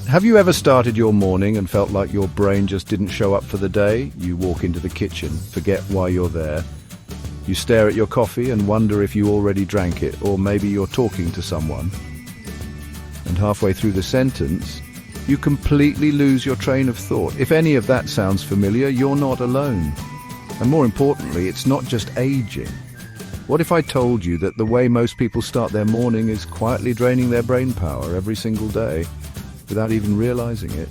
Have you ever started your morning and felt like your brain just didn't show up for the day? You walk into the kitchen, forget why you're there. You stare at your coffee and wonder if you already drank it, or maybe you're talking to someone. And halfway through the sentence, you completely lose your train of thought. If any of that sounds familiar, you're not alone. And more importantly, it's not just aging. What if I told you that the way most people start their morning is quietly draining their brain power every single day, without even realizing it?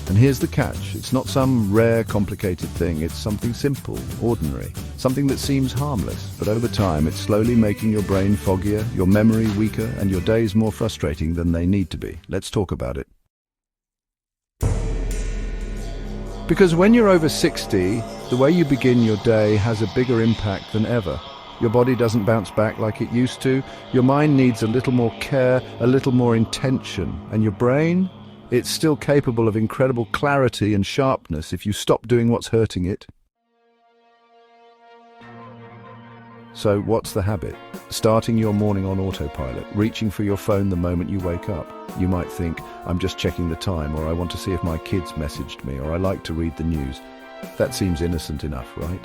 And here's the catch. It's not some rare, complicated thing. It's something simple, ordinary, something that seems harmless. But over time, it's slowly making your brain foggier, your memory weaker, and your days more frustrating than they need to be. Let's talk about it. Because when you're over 60, the way you begin your day has a bigger impact than ever. Your body doesn't bounce back like it used to. Your mind needs a little more care, a little more intention. And your brain? It's still capable of incredible clarity and sharpness if you stop doing what's hurting it. So what's the habit? Starting your morning on autopilot, reaching for your phone the moment you wake up. You might think, I'm just checking the time, or I want to see if my kids messaged me, or I like to read the news. That seems innocent enough, right?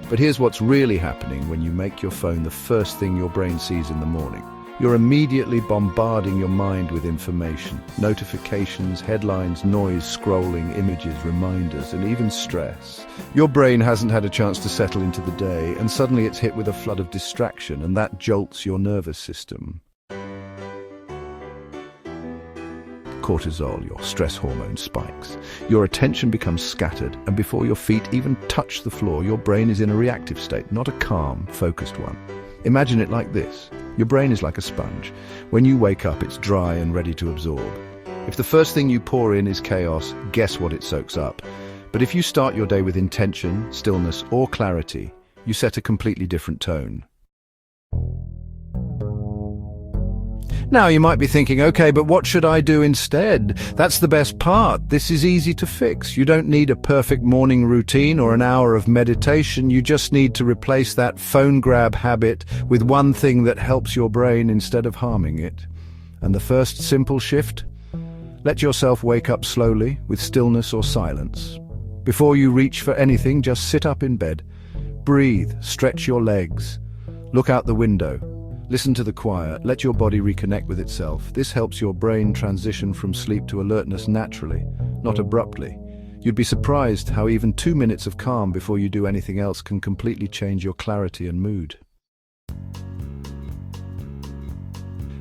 But here's what's really happening when you make your phone the first thing your brain sees in the morning. You're immediately bombarding your mind with information, notifications, headlines, noise, scrolling, images, reminders, and even stress. Your brain hasn't had a chance to settle into the day, and suddenly it's hit with a flood of distraction, and that jolts your nervous system. Cortisol, your stress hormone, spikes. Your attention becomes scattered, and before your feet even touch the floor, your brain is in a reactive state, not a calm, focused one. Imagine it like this. Your brain is like a sponge. When you wake up, it's dry and ready to absorb. If the first thing you pour in is chaos, guess what it soaks up? But if you start your day with intention, stillness, or clarity, you set a completely different tone. Now you might be thinking, okay, but what should I do instead? That's the best part. This is easy to fix. You don't need a perfect morning routine or an hour of meditation. You just need to replace that phone grab habit with one thing that helps your brain instead of harming it. And the first simple shift? Let yourself wake up slowly with stillness or silence. Before you reach for anything, just sit up in bed. Breathe, stretch your legs, look out the window. Listen to the quiet, let your body reconnect with itself. This helps your brain transition from sleep to alertness naturally, not abruptly. You'd be surprised how even 2 minutes of calm before you do anything else can completely change your clarity and mood.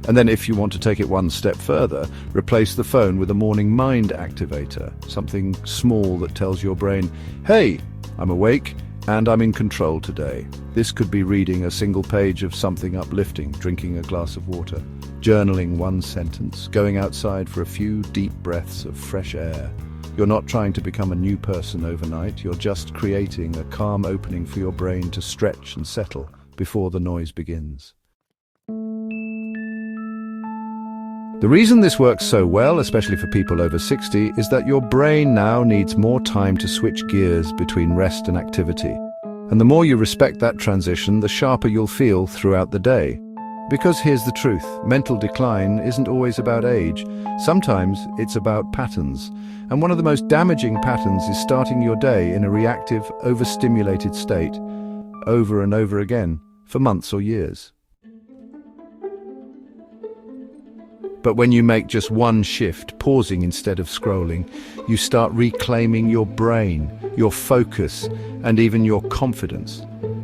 And then if you want to take it one step further, replace the phone with a morning mind activator, something small that tells your brain, hey, I'm awake, and I'm in control today. This could be reading a single page of something uplifting, drinking a glass of water, journaling one sentence, going outside for a few deep breaths of fresh air. You're not trying to become a new person overnight, you're just creating a calm opening for your brain to stretch and settle before the noise begins. The reason this works so well, especially for people over 60, is that your brain now needs more time to switch gears between rest and activity. And the more you respect that transition, the sharper you'll feel throughout the day. Because here's the truth, mental decline isn't always about age. Sometimes it's about patterns. And one of the most damaging patterns is starting your day in a reactive, overstimulated state, over and over again, for months or years. But when you make just one shift, pausing instead of scrolling, you start reclaiming your brain, your focus, and even your confidence.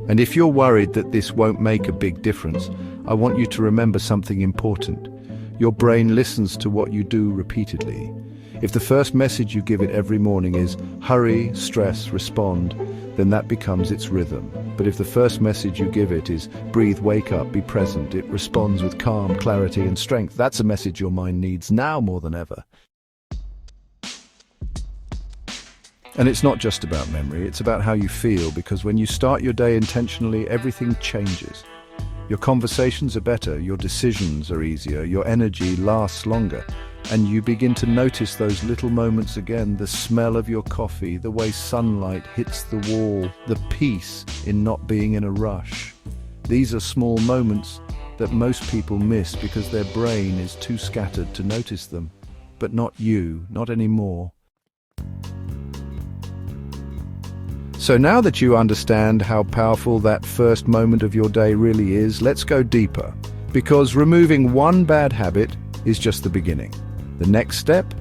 And if you're worried that this won't make a big difference, I want you to remember something important. Your brain listens to what you do repeatedly. If the first message you give it every morning is hurry, stress, respond, then that becomes its rhythm. But if the first message you give it is breathe, wake up, be present, it responds with calm, clarity, and strength. That's a message your mind needs now more than ever. And it's not just about memory, it's about how you feel, because when you start your day intentionally, everything changes. Your conversations are better, your decisions are easier, your energy lasts longer. And you begin to notice those little moments again, the smell of your coffee, the way sunlight hits the wall, the peace in not being in a rush. These are small moments that most people miss because their brain is too scattered to notice them. but not you, not anymore. So now that you understand how powerful that first moment of your day really is, let's go deeper. Because removing one bad habit is just the beginning. The next step?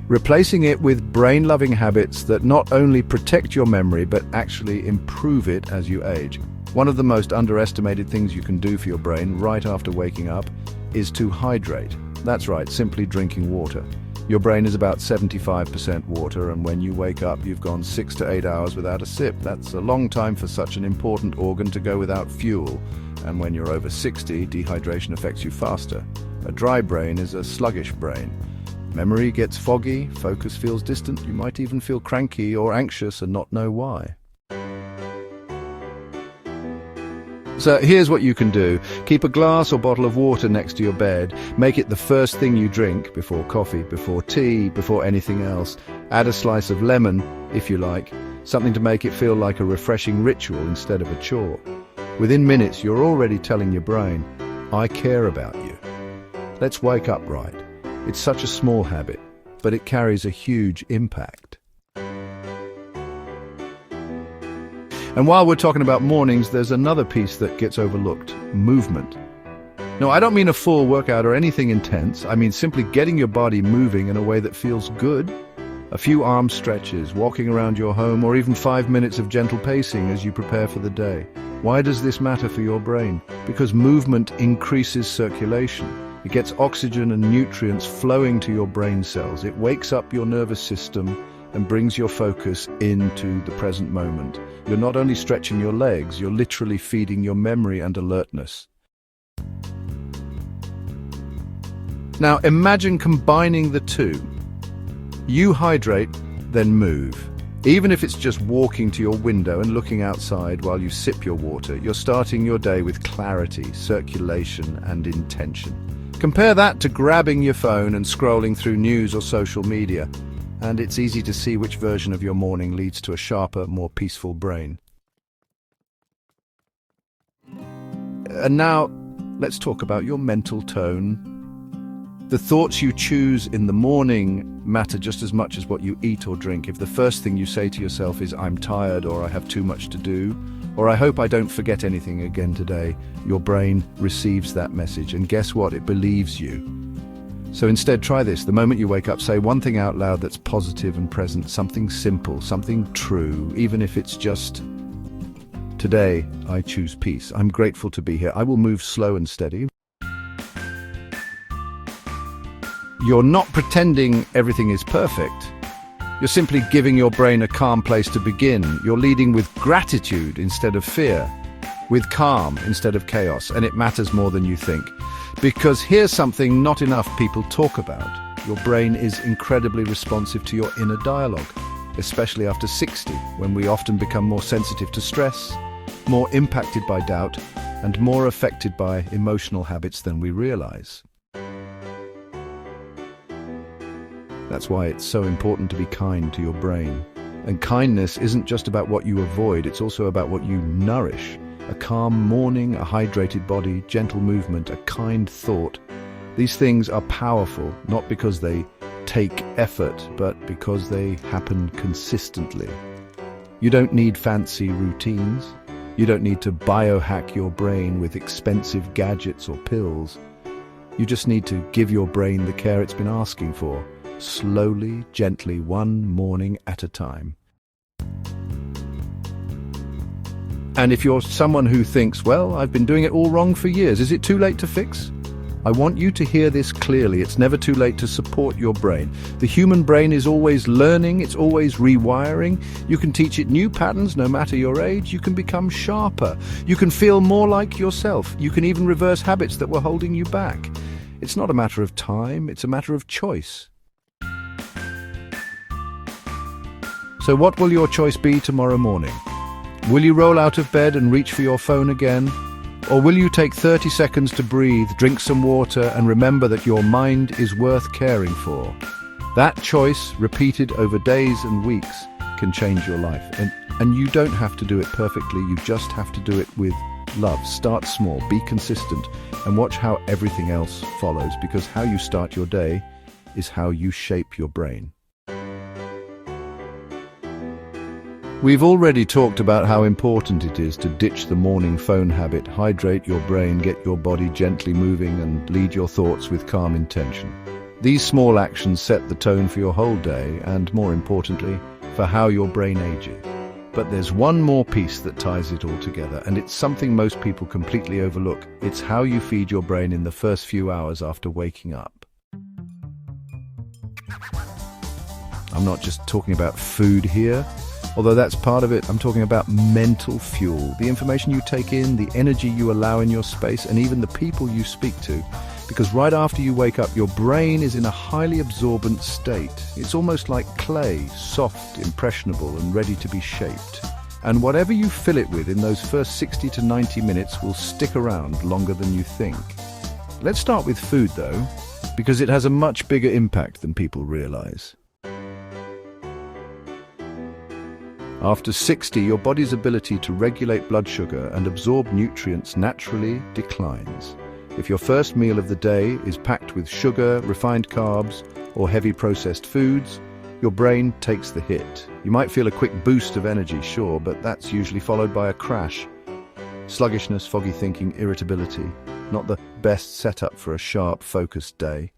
Replacing it with brain-loving habits that not only protect your memory, but actually improve it as you age. One of the most underestimated things you can do for your brain right after waking up is to hydrate. That's right, simply drinking water. Your brain is about 75% water, and when you wake up, you've gone 6 to 8 hours without a sip. That's a long time for such an important organ to go without fuel. And when you're over 60, dehydration affects you faster. A dry brain is a sluggish brain. Memory gets foggy, focus feels distant, you might even feel cranky or anxious and not know why. So here's what you can do. Keep a glass or bottle of water next to your bed. Make it the first thing you drink, before coffee, before tea, before anything else. Add a slice of lemon, if you like, something to make it feel like a refreshing ritual instead of a chore. Within minutes, you're already telling your brain, I care about you. Let's wake up right. It's such a small habit, but it carries a huge impact. And while we're talking about mornings, there's another piece that gets overlooked: movement. No, I don't mean a full workout or anything intense. I mean simply getting your body moving in a way that feels good. A few arm stretches, walking around your home, or even 5 minutes of gentle pacing as you prepare for the day. Why does this matter for your brain? Because movement increases circulation. It gets oxygen and nutrients flowing to your brain cells. It wakes up your nervous system and brings your focus into the present moment. You're not only stretching your legs, you're literally feeding your memory and alertness. Now imagine combining the two. You hydrate, then move. Even if it's just walking to your window and looking outside while you sip your water, you're starting your day with clarity, circulation, and intention. Compare that to grabbing your phone and scrolling through news or social media, and it's easy to see which version of your morning leads to a sharper, more peaceful brain. And now, let's talk about your mental tone. The thoughts you choose in the morning matter just as much as what you eat or drink. If the first thing you say to yourself is, I'm tired, or I have too much to do, or I hope I don't forget anything again today, your brain receives that message, and guess what? It believes you. So instead, try this. The moment you wake up, say one thing out loud that's positive and present, something simple, something true, even if it's just, today, I choose peace. I'm grateful to be here. I will move slow and steady. You're not pretending everything is perfect. You're simply giving your brain a calm place to begin. You're leading with gratitude instead of fear, with calm instead of chaos, and it matters more than you think. Because here's something not enough people talk about. Your brain is incredibly responsive to your inner dialogue, especially after 60, when we often become more sensitive to stress, more impacted by doubt, and more affected by emotional habits than we realize. That's why it's so important to be kind to your brain. And kindness isn't just about what you avoid, it's also about what you nourish. A calm morning, a hydrated body, gentle movement, a kind thought. These things are powerful, not because they take effort, but because they happen consistently. You don't need fancy routines. You don't need to biohack your brain with expensive gadgets or pills. You just need to give your brain the care it's been asking for, slowly, gently, one morning at a time. And if you're someone who thinks, well, I've been doing it all wrong for years, is it too late to fix? I want you to hear this clearly. It's never too late to support your brain. The human brain is always learning, it's always rewiring. You can teach it new patterns no matter your age. You can become sharper. You can feel more like yourself. You can even reverse habits that were holding you back. It's not a matter of time, it's a matter of choice. So what will your choice be tomorrow morning? Will you roll out of bed and reach for your phone again? Or will you take 30 seconds to breathe, drink some water, and remember that your mind is worth caring for? That choice, repeated over days and weeks, can change your life. And you don't have to do it perfectly, you just have to do it with love. Start small, be consistent, and watch how everything else follows, because how you start your day is how you shape your brain. We've already talked about how important it is to ditch the morning phone habit, hydrate your brain, get your body gently moving, and lead your thoughts with calm intention. These small actions set the tone for your whole day and, more importantly, for how your brain ages. But there's one more piece that ties it all together, and it's something most people completely overlook. It's how you feed your brain in the first few hours after waking up. I'm not just talking about food here, although that's part of it. I'm talking about mental fuel, the information you take in, the energy you allow in your space, and even the people you speak to. Because right after you wake up, your brain is in a highly absorbent state. It's almost like clay, soft, impressionable, and ready to be shaped. And whatever you fill it with in those first 60 to 90 minutes will stick around longer than you think. Let's start with food, though, because it has a much bigger impact than people realize. After 60, your body's ability to regulate blood sugar and absorb nutrients naturally declines. If your first meal of the day is packed with sugar, refined carbs, or heavy processed foods, your brain takes the hit. You might feel a quick boost of energy, sure, but that's usually followed by a crash. Sluggishness, foggy thinking, irritability. Not the best setup for a sharp, focused day.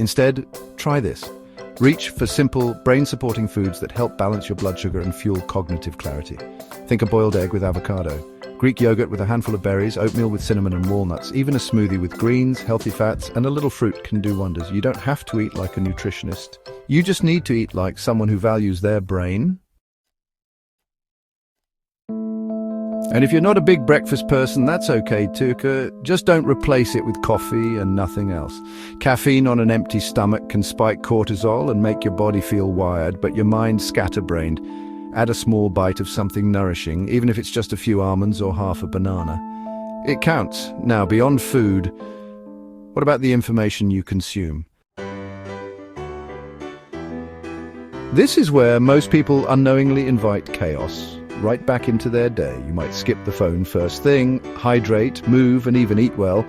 Instead, try this. Reach for simple, brain-supporting foods that help balance your blood sugar and fuel cognitive clarity. Think a boiled egg with avocado, Greek yogurt with a handful of berries, oatmeal with cinnamon and walnuts. Even a smoothie with greens, healthy fats, and a little fruit can do wonders. You don't have to eat like a nutritionist. You just need to eat like someone who values their brain. And if you're not a big breakfast person, that's okay too. Just don't replace it with coffee and nothing else. Caffeine on an empty stomach can spike cortisol and make your body feel wired, but your mind scatterbrained. Add a small bite of something nourishing, even if it's just a few almonds or half a banana. It counts. Now, beyond food, what about the information you consume? This is where most people unknowingly invite chaos right back into their day. You might skip the phone first thing, hydrate, move, and even eat well,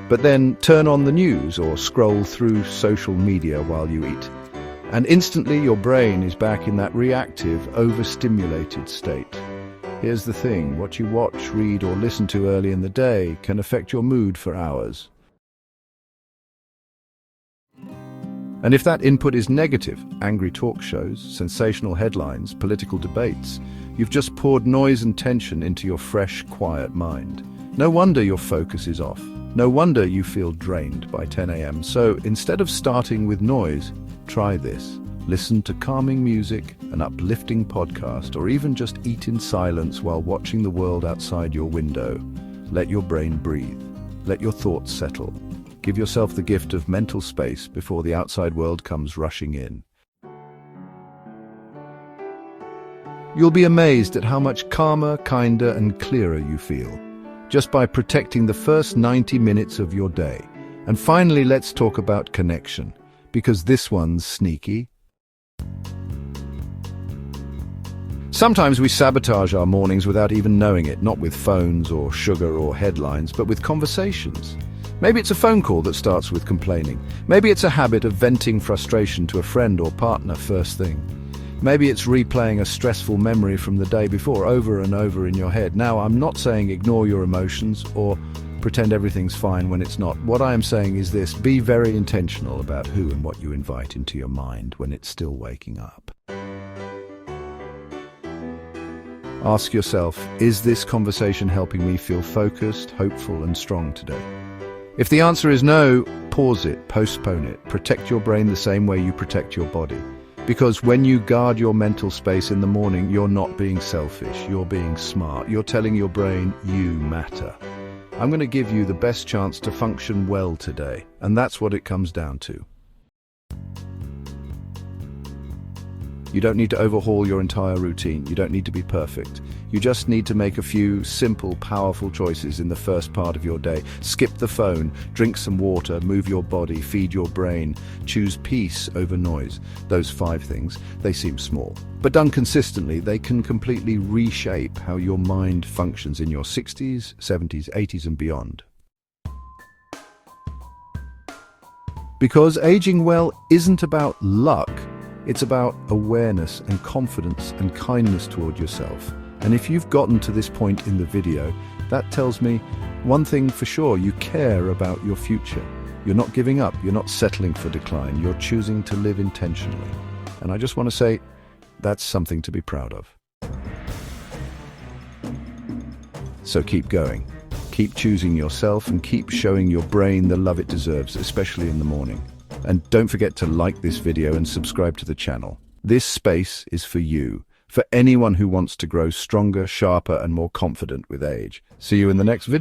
but then turn on the news or scroll through social media while you eat. And instantly your brain is back in that reactive, overstimulated state. Here's the thing, what you watch, read, or listen to early in the day can affect your mood for hours. And if that input is negative, angry talk shows, sensational headlines, political debates, you've just poured noise and tension into your fresh, quiet mind. No wonder your focus is off. No wonder you feel drained by 10 a.m. So instead of starting with noise, try this. Listen to calming music, an uplifting podcast, or even just eat in silence while watching the world outside your window. Let your brain breathe. Let your thoughts settle. Give yourself the gift of mental space before the outside world comes rushing in. You'll be amazed at how much calmer, kinder, and clearer you feel, just by protecting the first 90 minutes of your day. And finally, let's talk about connection, because this one's sneaky. Sometimes we sabotage our mornings without even knowing it, not with phones or sugar or headlines, but with conversations. Maybe it's a phone call that starts with complaining. Maybe it's a habit of venting frustration to a friend or partner first thing. Maybe it's replaying a stressful memory from the day before over and over in your head. Now, I'm not saying ignore your emotions or pretend everything's fine when it's not. What I am saying is this: be very intentional about who and what you invite into your mind when it's still waking up. Ask yourself, is this conversation helping me feel focused, hopeful, and strong today? If the answer is no, pause it, postpone it. Protect your brain the same way you protect your body. Because when you guard your mental space in the morning, you're not being selfish, you're being smart. You're telling your brain, you matter. I'm going to give you the best chance to function well today, and that's what it comes down to. You don't need to overhaul your entire routine. You don't need to be perfect. You just need to make a few simple, powerful choices in the first part of your day. Skip the phone, drink some water, move your body, feed your brain, choose peace over noise. Those 5 things, they seem small. But done consistently, they can completely reshape how your mind functions in your 60s, 70s, 80s and beyond. Because aging well isn't about luck, it's about awareness and confidence and kindness toward yourself. And if you've gotten to this point in the video, that tells me one thing for sure: you care about your future. You're not giving up, you're not settling for decline, you're choosing to live intentionally. And I just want to say, that's something to be proud of. So keep going. Keep choosing yourself and keep showing your brain the love it deserves, especially in the morning. And don't forget to like this video and subscribe to the channel. This space is for you, for anyone who wants to grow stronger, sharper, and more confident with age. See you in the next video.